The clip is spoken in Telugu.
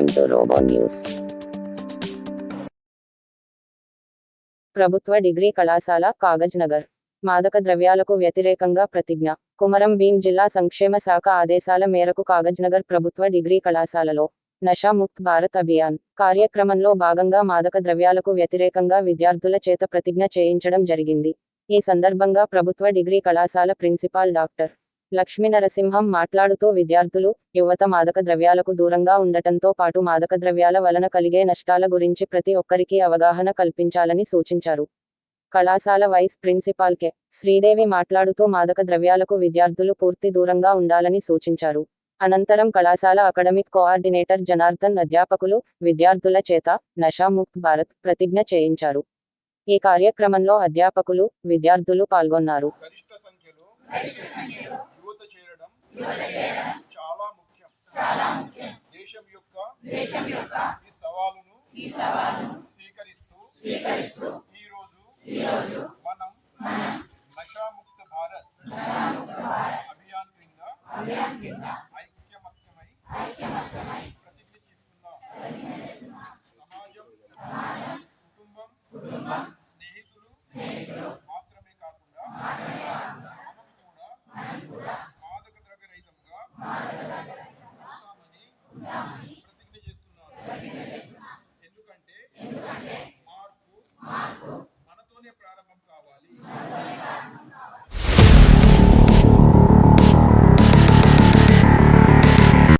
Welcome to Robo News. ప్రభుత్వ డిగ్రీ కళాశాల కాగజ్ నగర్ మాదక ద్రవ్యాలకు వ్యతిరేకంగా ప్రతిజ్ఞ. కుమరం భీం జిల్లా సంక్షేమ శాఖ ఆదేశాల మేరకు కాగజ్ నగర్ ప్రభుత్వ డిగ్రీ కళాశాలలో నషా ముక్త్ భారత్ అభియాన్ కార్యక్రమంలో భాగంగా మాదక ద్రవ్యాలకు వ్యతిరేకంగా విద్యార్థుల చేత ప్రతిజ్ఞ చేయించడం జరిగింది. ఈ సందర్భంగా ప్రభుత్వ డిగ్రీ కళాశాల ప్రిన్సిపాల్ డాక్టర్ లక్ష్మీనరసింహం మాట్లాడుతూ విద్యార్థులు, యువత మాదక ద్రవ్యాలకు దూరంగా ఉండటంతో పాటు మాదక ద్రవ్యాల వలన కలిగే నష్టాల గురించి ప్రతి ఒక్కరికి అవగాహన కల్పించాలని సూచించారు. కళాశాల వైస్ ప్రిన్సిపాల్ కె. శ్రీదేవి మాట్లాడుతూ మాదక ద్రవ్యాలకు విద్యార్థులు పూర్తి దూరంగా ఉండాలని సూచించారు. అనంతరం కళాశాల అకాడమిక్ కోఆర్డినేటర్ జనార్దన్ అధ్యాపకులు, విద్యార్థుల చేత నషా ముక్త్ భారత్ ప్రతిజ్ఞ చేయించారు. ఈ కార్యక్రమంలో అధ్యాపకులు, విద్యార్థులు పాల్గొన్నారు. యువత చేరడం చాలా ముఖ్యం. దేశం యొక్క ఈ సవాలును స్వీకరిస్తూ ఈ రోజు మనం నషాముక్త భారత్ అభియాన్ కింద ఐక్యమత్యమై ప్రతిజ్ఞ తీసుకుందాం. సమాజం, కుటుంబం, స్నేహితులు,